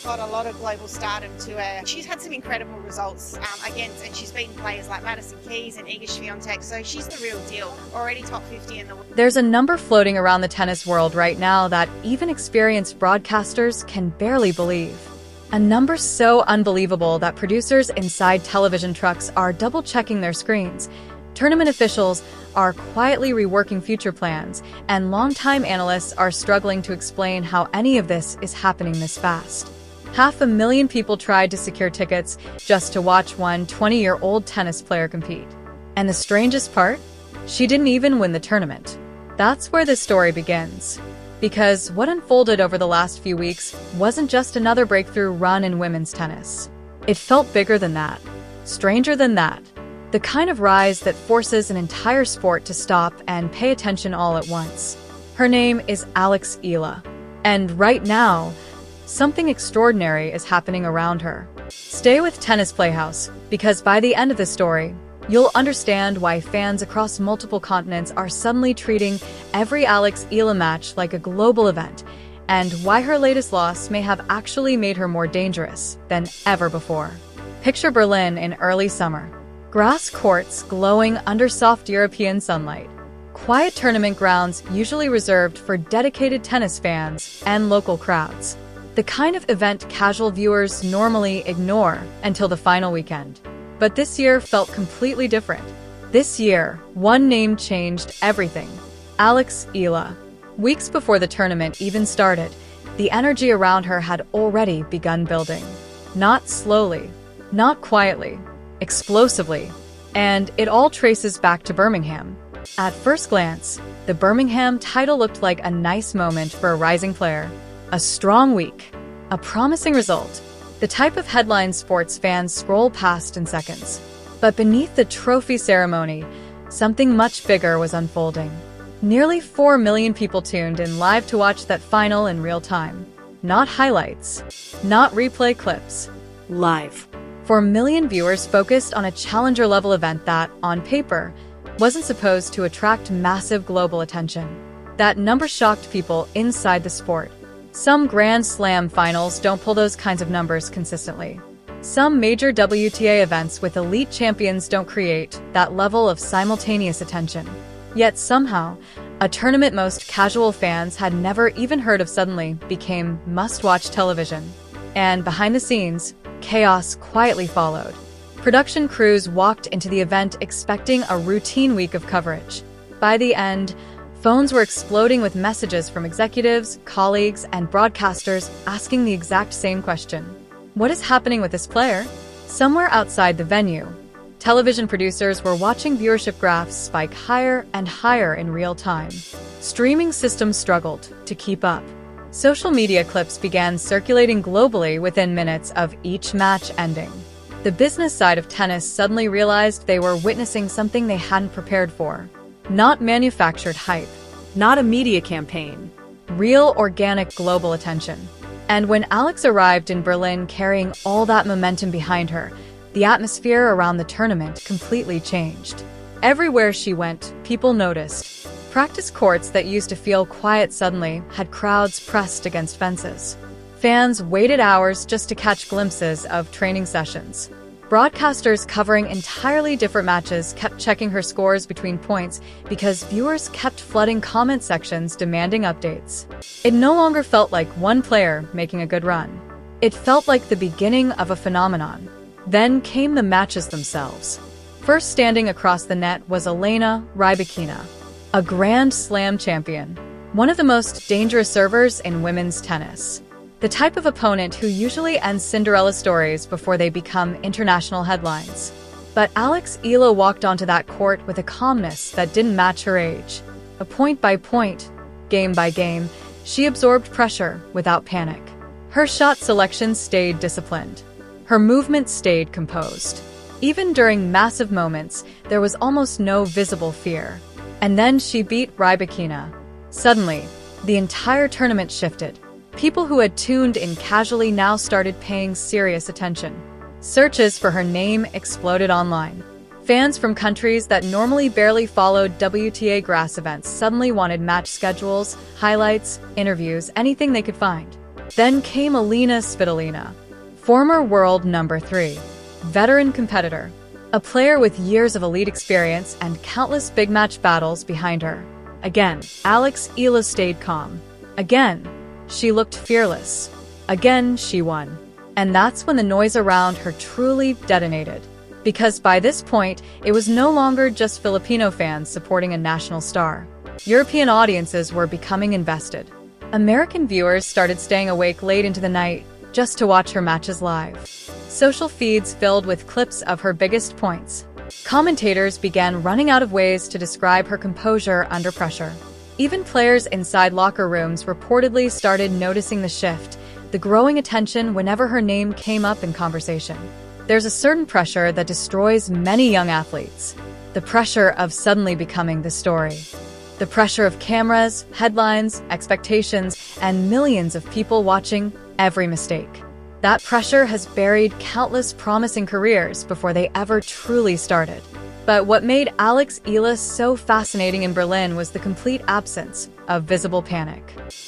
Got a lot of global stardom to her. She's had some incredible results against, and she's beaten players like Madison Keys and Iga Swiatek, so she's the real deal. Already top 50 in the world. There's a number floating around the tennis world right now that even experienced broadcasters can barely believe. A number so unbelievable that producers inside television trucks are double-checking their screens. Tournament officials are quietly reworking future plans, and longtime analysts are struggling to explain how any of this is happening this fast. 500,000 people tried to secure tickets just to watch one 20-year-old tennis player compete. And the strangest part? She didn't even win the tournament. That's where this story begins. Because what unfolded over the last few weeks wasn't just another breakthrough run in women's tennis. It felt bigger than that, stranger than that. The kind of rise that forces an entire sport to stop and pay attention all at once. Her name is Alex Eala. And right now, something extraordinary is happening around her. Stay with Tennis Playhouse, because by the end of the story, you'll understand why fans across multiple continents are suddenly treating every Alex Eala match like a global event, and why her latest loss may have actually made her more dangerous than ever before. Picture Berlin in early summer. Grass courts glowing under soft European sunlight. Quiet tournament grounds usually reserved for dedicated tennis fans and local crowds. The kind of event casual viewers normally ignore until the final weekend. But this year felt completely different. This year, one name changed everything. Alex Eala. Weeks before the tournament even started, the energy around her had already begun building. Not slowly, not quietly, explosively. And it all traces back to Birmingham. At first glance, the Birmingham title looked like a nice moment for a rising player. A strong week. A promising result. The type of headline sports fans scroll past in seconds. But beneath the trophy ceremony, something much bigger was unfolding. Nearly 4 million people tuned in live to watch that final in real time. Not highlights. Not replay clips. Live. 4 million viewers focused on a challenger-level event that, on paper, wasn't supposed to attract massive global attention. That number shocked people inside the sport. Some Grand Slam finals don't pull those kinds of numbers consistently. Some major WTA events with elite champions don't create that level of simultaneous attention. Yet somehow, a tournament most casual fans had never even heard of suddenly became must-watch television. And behind the scenes, chaos quietly followed. Production crews walked into the event expecting a routine week of coverage. By the end, phones were exploding with messages from executives, colleagues, and broadcasters asking the exact same question. What is happening with this player? Somewhere outside the venue, television producers were watching viewership graphs spike higher and higher in real time. Streaming systems struggled to keep up. Social media clips began circulating globally within minutes of each match ending. The business side of tennis suddenly realized they were witnessing something they hadn't prepared for. Not manufactured hype, not a media campaign. Real, organic global attention. And when Alex arrived in Berlin carrying all that momentum behind her, the atmosphere around the tournament completely changed. Everywhere she went, people noticed. Practice courts that used to feel quiet suddenly had crowds pressed against fences. Fans waited hours just to catch glimpses of training sessions. Broadcasters covering entirely different matches kept checking her scores between points because viewers kept flooding comment sections demanding updates. It no longer felt like one player making a good run. It felt like the beginning of a phenomenon. Then came the matches themselves. First standing across the net was Elena Rybakina, a Grand Slam champion, one of the most dangerous servers in women's tennis. The type of opponent who usually ends Cinderella stories before they become international headlines. But Alex Eala walked onto that court with a calmness that didn't match her age. A point by point, game by game, she absorbed pressure without panic. Her shot selection stayed disciplined. Her movement stayed composed. Even during massive moments, there was almost no visible fear. And then she beat Rybakina. Suddenly, the entire tournament shifted. People who had tuned in casually now started paying serious attention. Searches for her name exploded online. Fans from countries that normally barely followed WTA grass events suddenly wanted match schedules, highlights, interviews, anything they could find. Then came Alina Svitolina, former world number 3, veteran competitor, a player with years of elite experience and countless big match battles behind her. Again, Alex Eala stayed calm. Again, she looked fearless. Again, she won. And that's when the noise around her truly detonated. Because by this point, it was no longer just Filipino fans supporting a national star. European audiences were becoming invested. American viewers started staying awake late into the night just to watch her matches live. Social feeds filled with clips of her biggest points. Commentators began running out of ways to describe her composure under pressure. Even players inside locker rooms reportedly started noticing the shift, the growing attention whenever her name came up in conversation. There's a certain pressure that destroys many young athletes. The pressure of suddenly becoming the story. The pressure of cameras, headlines, expectations, and millions of people watching every mistake. That pressure has buried countless promising careers before they ever truly started. But what made Alex Eala so fascinating in Berlin was the complete absence of visible panic.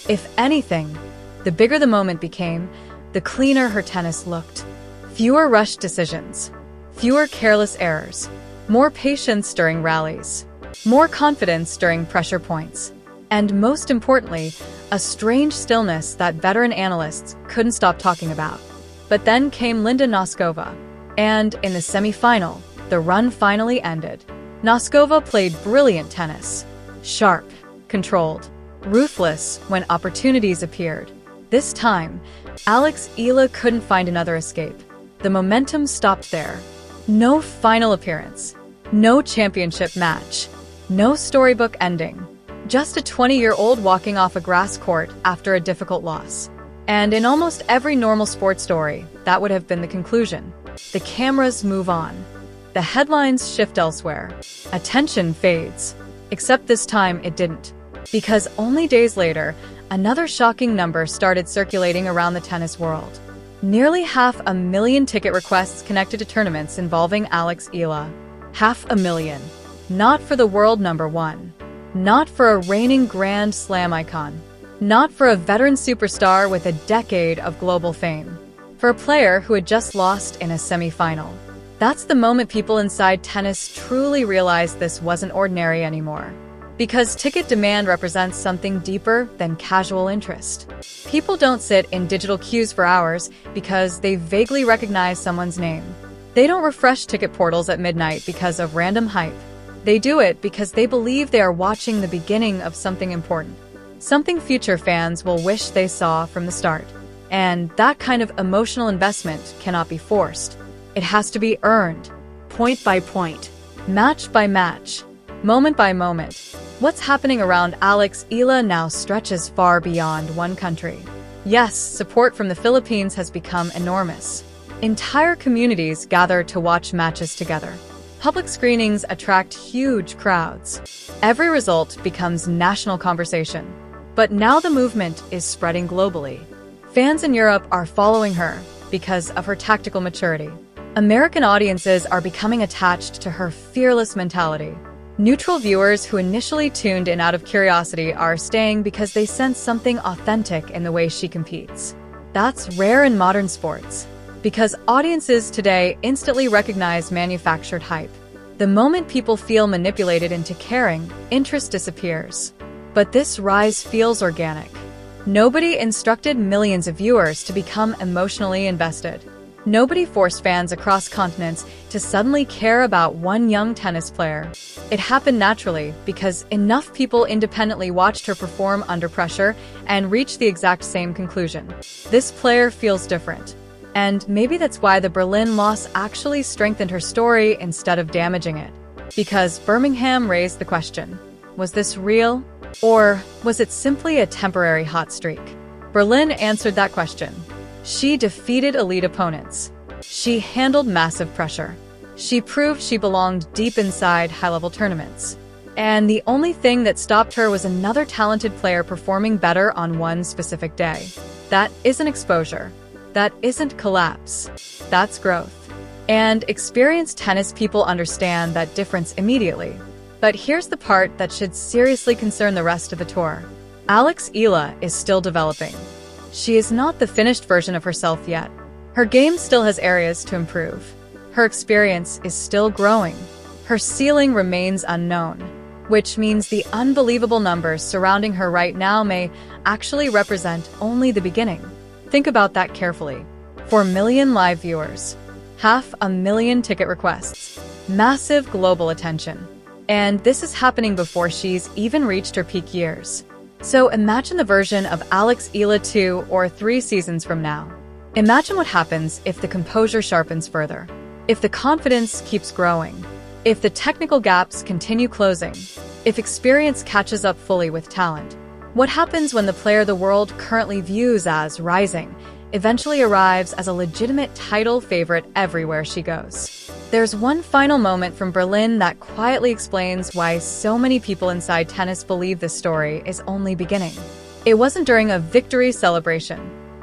If anything, the bigger the moment became, the cleaner her tennis looked. Fewer rushed decisions, fewer careless errors, more patience during rallies, more confidence during pressure points, and most importantly, a strange stillness that veteran analysts couldn't stop talking about. But then came Linda Noskova, and in the semi-final, the run finally ended. Noskova played brilliant tennis, sharp, controlled, ruthless when opportunities appeared. This time, Alex Eala couldn't find another escape. The momentum stopped there. No final appearance, no championship match, no storybook ending. Just a 20-year-old walking off a grass court after a difficult loss. And in almost every normal sports story, that would have been the conclusion. The cameras move on. The headlines shift elsewhere. Attention fades. Except this time it didn't. Because only days later, another shocking number started circulating around the tennis world. Nearly 500,000 ticket requests connected to tournaments involving Alex Eala. 500,000. Not for the world number 1. Not for a reigning Grand Slam icon. Not for a veteran superstar with a decade of global fame. For a player who had just lost in a semi-final. That's the moment people inside tennis truly realized this wasn't ordinary anymore. Because ticket demand represents something deeper than casual interest. People don't sit in digital queues for hours because they vaguely recognize someone's name. They don't refresh ticket portals at midnight because of random hype. They do it because they believe they are watching the beginning of something important. Something future fans will wish they saw from the start. And that kind of emotional investment cannot be forced. It has to be earned, point by point, match by match, moment by moment. What's happening around Alex Eala now stretches far beyond one country. Yes, support from the Philippines has become enormous. Entire communities gather to watch matches together. Public screenings attract huge crowds. Every result becomes national conversation. But now the movement is spreading globally. Fans in Europe are following her because of her tactical maturity. American audiences are becoming attached to her fearless mentality. Neutral viewers who initially tuned in out of curiosity are staying because they sense something authentic in the way she competes. That's rare in modern sports. Because audiences today instantly recognize manufactured hype. The moment people feel manipulated into caring, interest disappears. But this rise feels organic. Nobody instructed millions of viewers to become emotionally invested. Nobody forced fans across continents to suddenly care about one young tennis player. It happened naturally because enough people independently watched her perform under pressure and reached the exact same conclusion. This player feels different. And maybe that's why the Berlin loss actually strengthened her story instead of damaging it. Because Birmingham raised the question, was this real? Or was it simply a temporary hot streak? Berlin answered that question. She defeated elite opponents. She handled massive pressure. She proved she belonged deep inside high-level tournaments. And the only thing that stopped her was another talented player performing better on one specific day. That isn't exposure. That isn't collapse. That's growth. And experienced tennis people understand that difference immediately. But here's the part that should seriously concern the rest of the tour. Alex Eala is still developing. she is not the finished version of herself yet. Her game still has areas to improve. Her experience is still growing. Her ceiling remains unknown, which means the unbelievable numbers surrounding her right now may actually represent only the beginning. Think about that carefully. 4 million live viewers, 500,000 ticket requests, massive global attention. And this is happening before she's even reached her peak years. So imagine the version of Alex Eala 2 or 3 seasons from now. Imagine what happens if the composure sharpens further, if the confidence keeps growing, if the technical gaps continue closing, if experience catches up fully with talent. What happens when the player the world currently views as rising eventually arrives as a legitimate title favorite everywhere she goes? There's one final moment from Berlin that quietly explains why so many people inside tennis believe this story is only beginning. It wasn't during a victory celebration.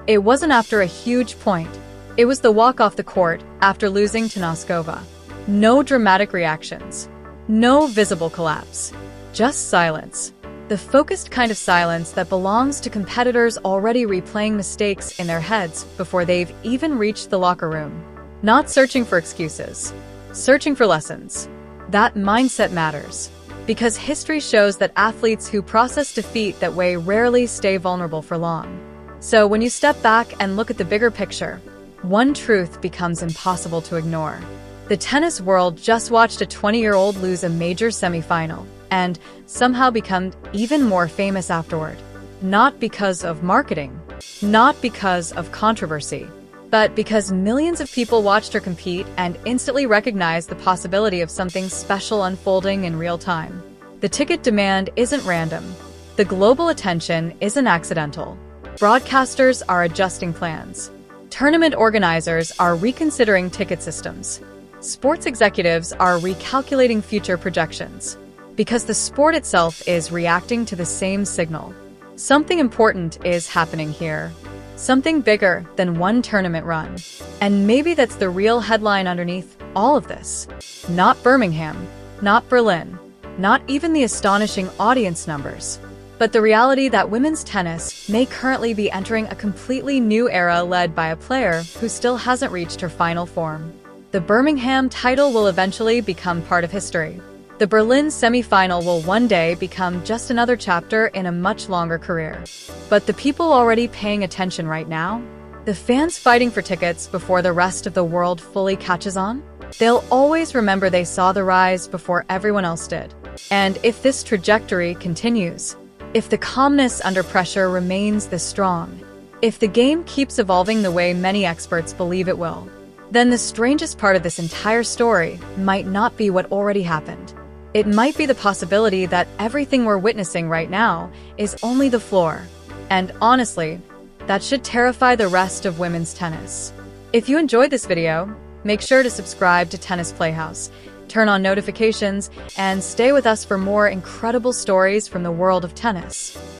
It wasn't after a huge point. It was the walk off the court after losing to Noskova. No dramatic reactions. No visible collapse. Just silence. The focused kind of silence that belongs to competitors already replaying mistakes in their heads before they've even reached the locker room. Not searching for excuses. Searching for lessons. That mindset matters. Because history shows that athletes who process defeat that way rarely stay vulnerable for long. So when you step back and look at the bigger picture, one truth becomes impossible to ignore. The tennis world just watched a 20-year-old lose a major semifinal and somehow become even more famous afterward. Not because of marketing, not because of controversy, but because millions of people watched her compete and instantly recognized the possibility of something special unfolding in real time. The ticket demand isn't random. The global attention isn't accidental. Broadcasters are adjusting plans. Tournament organizers are reconsidering ticket systems. Sports executives are recalculating future projections. Because the sport itself is reacting to the same signal. Something important is happening here. Something bigger than one tournament run. And maybe that's the real headline underneath all of this. Not Birmingham, not Berlin, not even the astonishing audience numbers, but the reality that women's tennis may currently be entering a completely new era led by a player who still hasn't reached her final form. The Birmingham title will eventually become part of history. The Berlin semifinal will one day become just another chapter in a much longer career. But the people already paying attention right now, the fans fighting for tickets before the rest of the world fully catches on, they'll always remember they saw the rise before everyone else did. And if this trajectory continues, if the calmness under pressure remains this strong, if the game keeps evolving the way many experts believe it will, then the strangest part of this entire story might not be what already happened. It might be the possibility that everything we're witnessing right now is only the floor. And honestly, that should terrify the rest of women's tennis. If you enjoyed this video, make sure to subscribe to Tennis Playhouse, turn on notifications, and stay with us for more incredible stories from the world of tennis.